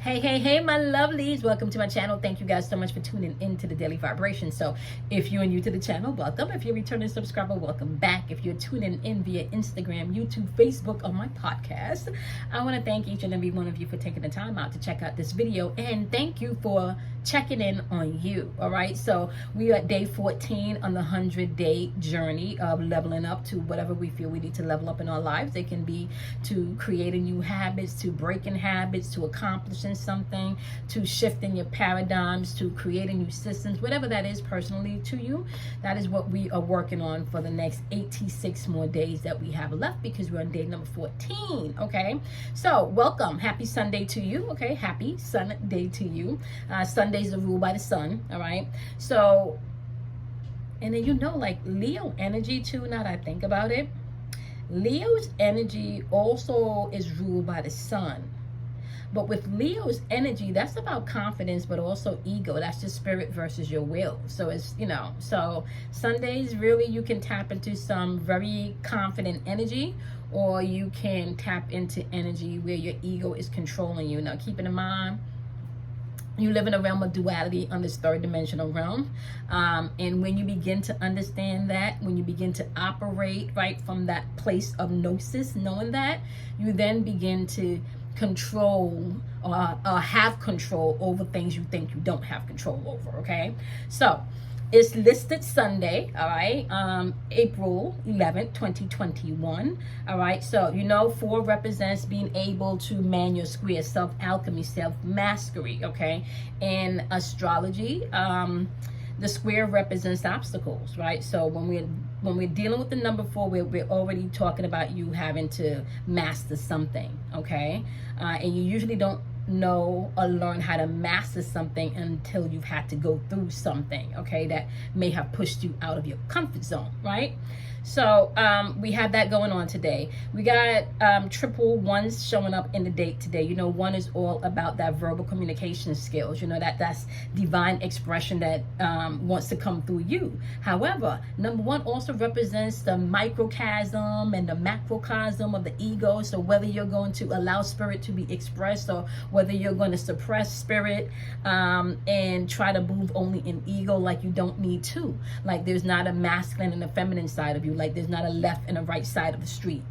Hey, my lovelies. Welcome to my channel. Thank you guys so much for tuning into the Daily Vibration. So if you're new to the channel, welcome. If you're a returning subscriber, welcome back. If you're tuning in via Instagram, YouTube, Facebook, or my podcast, I want to thank each and every one of you for taking the time out to check out this video. And thank you for checking in on you. All right. So we are at day 14 on the 100-day journey of leveling up to whatever we feel we need to level up in our lives. It can be to creating new habits, to breaking habits, to accomplishing something, to shifting your paradigms, to creating new systems, whatever that is personally to you. That is what we are working on for the next 86 more days that we have left, because we're on day number 14. Okay, so welcome. Happy Sunday to you. Okay, happy Sunday to you. Sundays are ruled by the sun. All right, so and then like Leo energy too, now that I think about it, Leo's energy also is ruled by the sun. But with Leo's energy, that's about confidence, but also ego. That's just spirit versus your will. So it's, so Sundays, really, you can tap into some very confident energy, or you can tap into energy where your ego is controlling you. Now, keeping in mind, you live in a realm of duality on this third dimensional realm. And when you begin to understand that, when you begin to operate right from that place of gnosis, knowing that, you then begin to control or have control over things you think you don't have control over. Okay, so it's listed Sunday, all right, April 11th, 2021. All right, so 4 represents being able to man your square, self-alchemy, self-mastery. Okay, in astrology, the square represents obstacles, right? So when we're dealing with the number 4, we're already talking about you having to master something, okay? And you usually don't know or learn how to master something until you've had to go through something, okay, that may have pushed you out of your comfort zone, right? So we have that going on today. We got triple ones showing up in the date today. 1 is all about that verbal communication skills. That's divine expression that wants to come through you. However, number 1 also represents the microcosm and the macrocosm of the ego. So whether you're going to allow spirit to be expressed, or whether you're going to suppress spirit and try to move only in ego, like you don't need to. Like there's not a masculine and a feminine side of you. Like there's not a left and a right side of the street,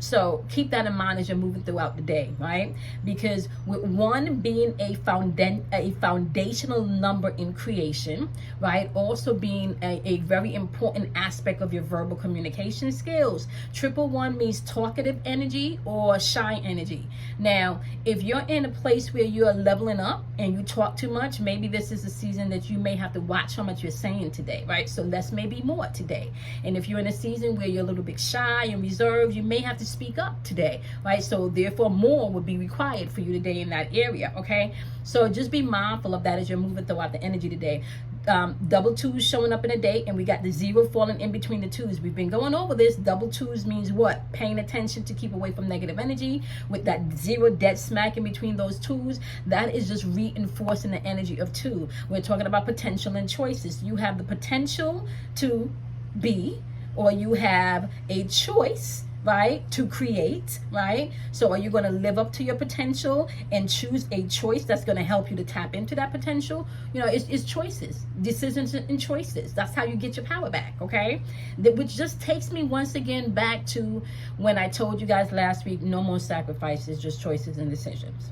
so keep that in mind as you're moving throughout the day, right? Because with 1 being a foundational number in creation, right, also being a very important aspect of your verbal communication skills, triple 1 means talkative energy or shy energy. Now, if you're in a place where you're leveling up and you talk too much, maybe this is a season that you may have to watch how much you're saying today, right? So less may be more today. And if you're in a season where you're a little bit shy and reserved, you may have to speak up today, right? So therefore more would be required for you today in that area, okay? So just be mindful of that as you're moving throughout the energy today. Double 2s showing up in a day, and we got the 0 falling in between the 2s. We've been going over this. Double 2s means what? Paying attention to keep away from negative energy. With that 0 dead smack in between those 2s, that is just reinforcing the energy of 2. We're talking about potential and choices. You have the potential to be, or you have a choice, right, to create, right? So are you going to live up to your potential and choose a choice that's going to help you to tap into that potential? It's choices, decisions and choices. That's how you get your power back, okay? Which just takes me once again back to when I told you guys last week, no more sacrifices, just choices and decisions.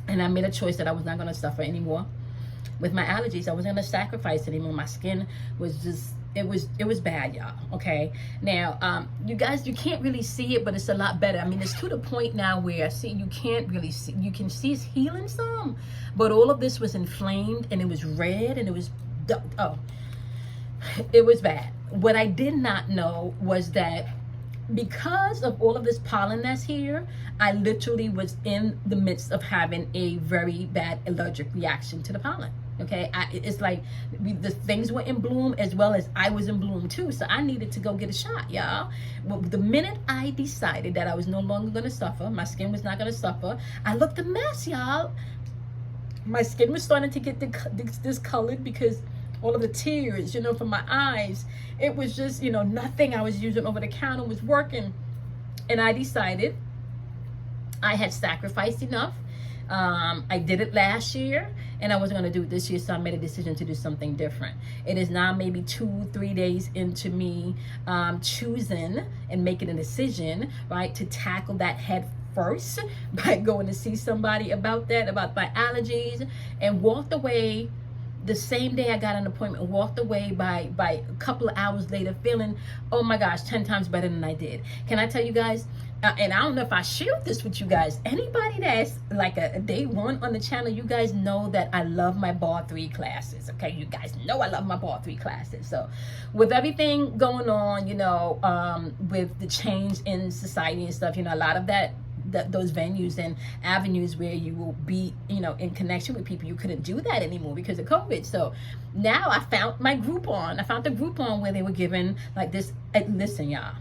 And I made a choice that I was not going to suffer anymore with my allergies. I wasn't going to sacrifice anymore. My skin was just, it was bad, y'all. Okay, now you guys, you can't really see it, but it's a lot better. I mean, it's to the point now where you can't really see. You can see it's healing some, but all of this was inflamed and it was red and it was it was bad. What I did not know was that because of all of this pollen that's here, I literally was in the midst of having a very bad allergic reaction to the pollen. Okay, it's like the things were in bloom as well as I was in bloom too. So I needed to go get a shot, y'all. Well, the minute I decided that I was no longer going to suffer, my skin was not going to suffer, I looked a mess, y'all. My skin was starting to get discolored because all of the tears, from my eyes. It was just, nothing I was using over the counter was working. And I decided I had sacrificed enough I did it last year and I wasn't going to do it this year, so I made a decision to do something different. It is now maybe 2-3 days into me choosing and making a decision, right, to tackle that head first by going to see somebody about that, about my allergies, and walked away the same day I got an appointment, walked away by a couple of hours later feeling, oh my gosh, 10 times better than I did. Can I tell you guys, and I don't know if I shared this with you guys, anybody that's like a day one on the channel, you guys know that I love my bar 3 classes, okay? You guys know I love my bar 3 classes. So with everything going on, you know, with the change in society and stuff, you know, a lot of those venues and avenues where you will be, you know, in connection with people, you couldn't do that anymore because of COVID. So now I found my Groupon. I found the Groupon where they were giving like this. Listen, y'all.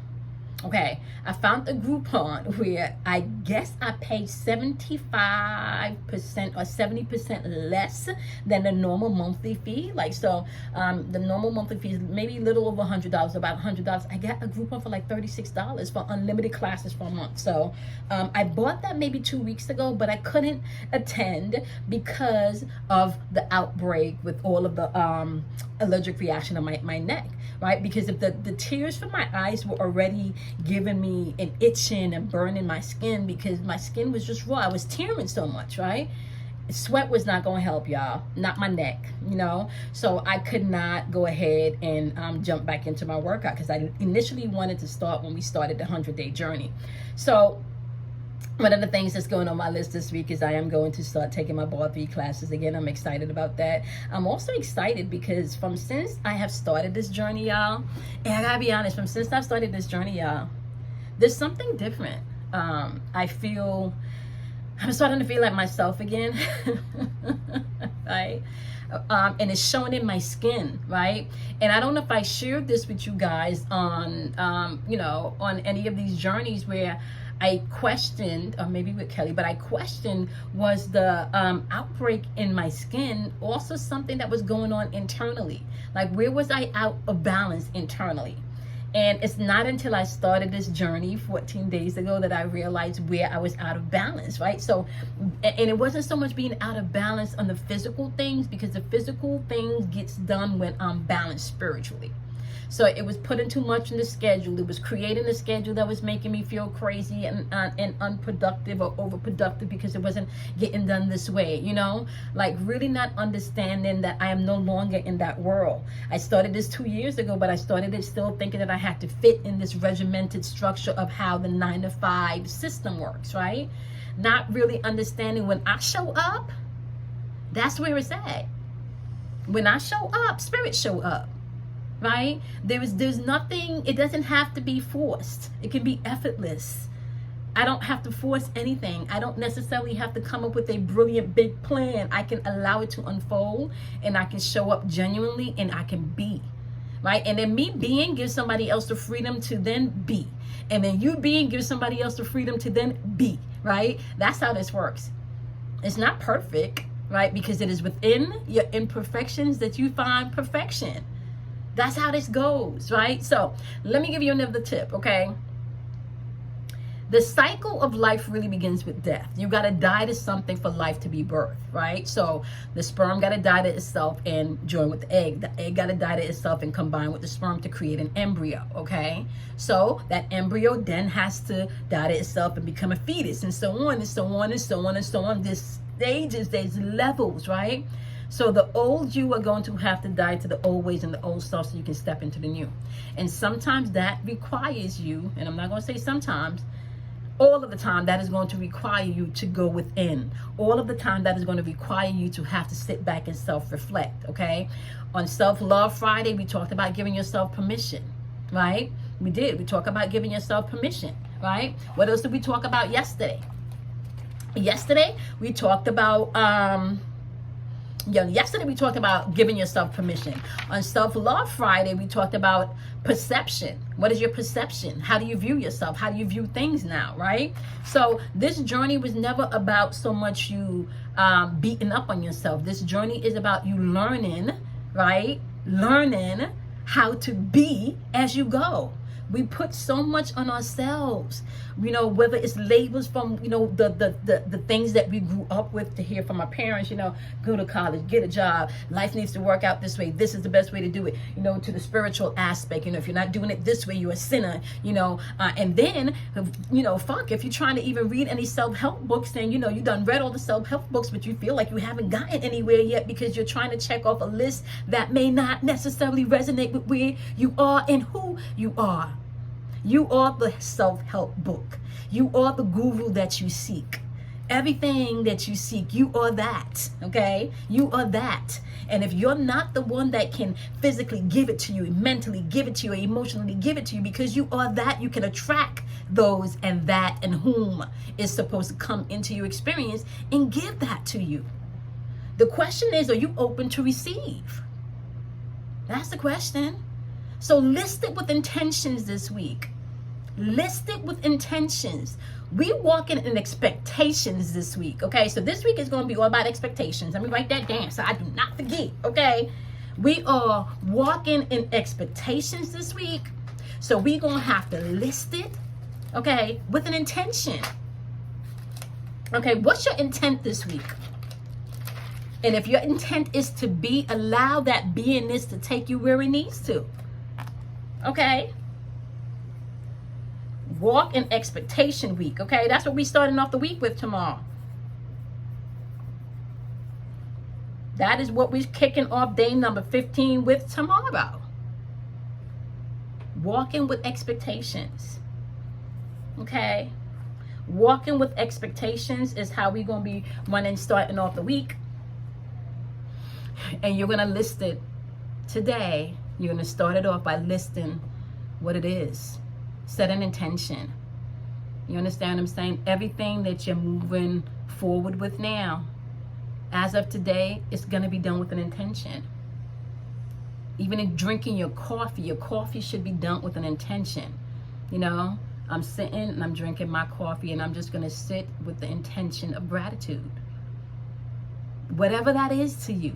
Okay, I found the Groupon where I guess I paid 75% or 70% less than the normal monthly fee. Like, so the normal monthly fee is maybe a little over $100, about $100. I got a Groupon for like $36 for unlimited classes for a month. So I bought that maybe 2 weeks ago, but I couldn't attend because of the outbreak with all of the allergic reaction on my neck, right? Because if the tears from my eyes were already giving me an itching and burning my skin because my skin was just raw. I was tearing so much, right? Sweat was not going to help, y'all. Not my neck, you know? So I could not go ahead and jump back into my workout because I initially wanted to start when we started the 100-day journey. So one of the things that's going on my list this week is I am going to start taking my bar 3 classes again. I'm excited about that. I'm also excited because since I have started this journey, y'all, and I gotta be honest, since I've started this journey, y'all, there's something different. I'm starting to feel like myself again, right? And it's showing in my skin, right? And I don't know if I shared this with you guys on, you know, on any of these journeys where I questioned, or maybe with Kelly, but I questioned, was the outbreak in my skin also something that was going on internally? Like, where was I out of balance internally? And it's not until I started this journey 14 days ago that I realized where I was out of balance, right? So, and it wasn't so much being out of balance on the physical things, because the physical things gets done when I'm balanced spiritually. So it was putting too much in the schedule. It was creating a schedule that was making me feel crazy and unproductive or overproductive because it wasn't getting done this way, you know? Like, really not understanding that I am no longer in that world. I started this 2 years ago, but I started it still thinking that I had to fit in this regimented structure of how the 9-to-5 system works, right? Not really understanding when I show up, that's where it's at. When I show up, spirit show up. Right? There's nothing, it doesn't have to be forced. It can be effortless. I don't have to force anything. I don't necessarily have to come up with a brilliant big plan. I can allow it to unfold, and I can show up genuinely, and I can be. Right? And then me being gives somebody else the freedom to then be. And then you being gives somebody else the freedom to then be. Right? That's how this works. It's not perfect, right? Because it is within your imperfections that you find perfection. That's how this goes, right? So let me give you another tip, okay? The cycle of life really begins with death. You got to die to something for life to be birthed, right? So the sperm got to die to itself and join with the egg. The egg got to die to itself and combine with the sperm to create an embryo, okay? So that embryo then has to die to itself and become a fetus, and so on and so on and so on and so on. There's stages, there's levels, right? So the old you are going to have to die to the old ways and the old stuff so you can step into the new. And sometimes that requires you, and I'm not going to say sometimes, all of the time that is going to require you to go within. All of the time that is going to require you to have to sit back and self-reflect, okay? On Self-Love Friday, we talked about giving yourself permission, right? We did. We talked about giving yourself permission, right? What else did we talk about yesterday? Yesterday, we talked about... yesterday we talked about giving yourself permission. On Self-Love Friday, we talked about perception. What is your perception? How do you view yourself? How do you view things now, right? So this journey was never about so much you beating up on yourself. This journey is about you learning, right? Learning how to be as you go. We put so much on ourselves, you know, whether it's labels from, you know, the things that we grew up with, to hear from our parents, you know, go to college, get a job, life needs to work out this way, this is the best way to do it, you know, to the spiritual aspect, you know, if you're not doing it this way, you're a sinner, you know, and then, you know, fuck, if you're trying to even read any self-help books, then, you know, you done read all the self-help books, but you feel like you haven't gotten anywhere yet because you're trying to check off a list that may not necessarily resonate with where you are and who you are. You are the self-help book. You are the guru that you seek. Everything that you seek, you are that, okay? You are that. And if you're not the one that can physically give it to you, mentally give it to you, emotionally give it to you, because you are that, you can attract those and that and whom is supposed to come into your experience and give that to you. The question is, are you open to receive? That's the question. So list it with intentions this week. List it with intentions. We walking in expectations this week, okay? So this week is going to be all about expectations. Let me write that down so I do not forget, okay? We are walking in expectations this week. So we're going to have to list it, okay, with an intention. Okay, what's your intent this week? And if your intent is to be, allow that beingness to take you where it needs to, okay? Walk in expectation week, okay? That's what we starting off the week with tomorrow. That is what we're kicking off day number 15 with tomorrow. Walking with expectations, okay? Walking with expectations is how we're going to be running, starting off the week. And you're going to list it today. You're going to start it off by listing what it is. Set an intention. You understand what I'm saying? Everything that you're moving forward with now, as of today, it's going to be done with an intention. Even in drinking your coffee should be done with an intention. You know, I'm sitting and I'm drinking my coffee and I'm just going to sit with the intention of gratitude. Whatever that is to you.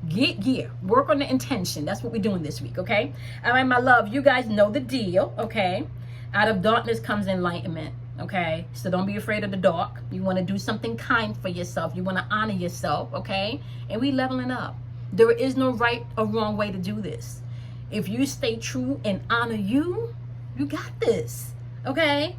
Get gear. Work on the intention. That's what we're doing this week, okay? All right, my love, you guys know the deal, okay? Out of darkness comes enlightenment, okay? So don't be afraid of the dark. You want to do something kind for yourself. You want to honor yourself, okay? And we leveling up. There is no right or wrong way to do this. If you stay true and honor you, you got this, okay?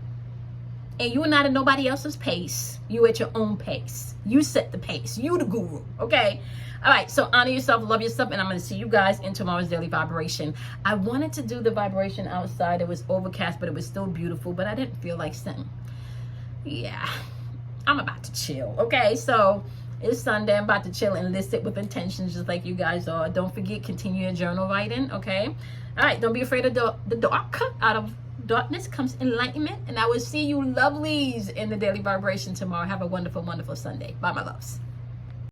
And you're not at nobody else's pace. You at your own pace. You set the pace. You the guru, okay? All right, so honor yourself, love yourself, and I'm going to see you guys in tomorrow's daily vibration. I wanted to do the vibration outside. It was overcast, but it was still beautiful, but I didn't feel like sitting. Yeah, I'm about to chill, okay? So it's Sunday. I'm about to chill and list it with intentions just like you guys are. Don't forget, continue your journal writing, okay? All right, don't be afraid of the dark. Out of darkness comes enlightenment, and I will see you lovelies in the daily vibration tomorrow. Have a wonderful, wonderful Sunday. Bye, my loves.